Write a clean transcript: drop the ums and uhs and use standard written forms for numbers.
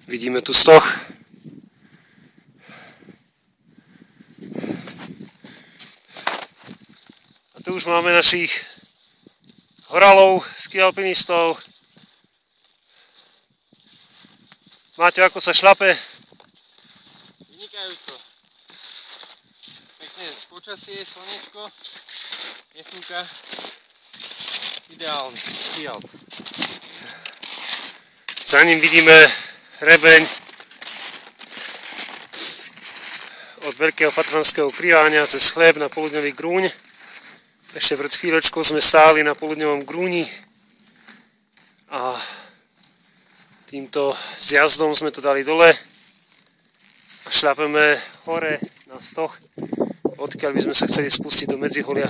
Vidíme tu stoch. A tu už máme našich horalov, skialpinistov. Maťo, ako sa šlape? Vynikajúco. Pekne počasie, slnečko, nefúka. Ideálny skialp. Za ním vidíme hrebeň od Veľkého Fatranského kriváňa cez Chleb na Poludňový Grúň. Ešte pred chvíľočkou sme stáli na Poludňovom Grúni a týmto zjazdom sme to dali dole a šľapeme hore na stoch, odkiaľ by sme sa chceli spustiť do Medziholia.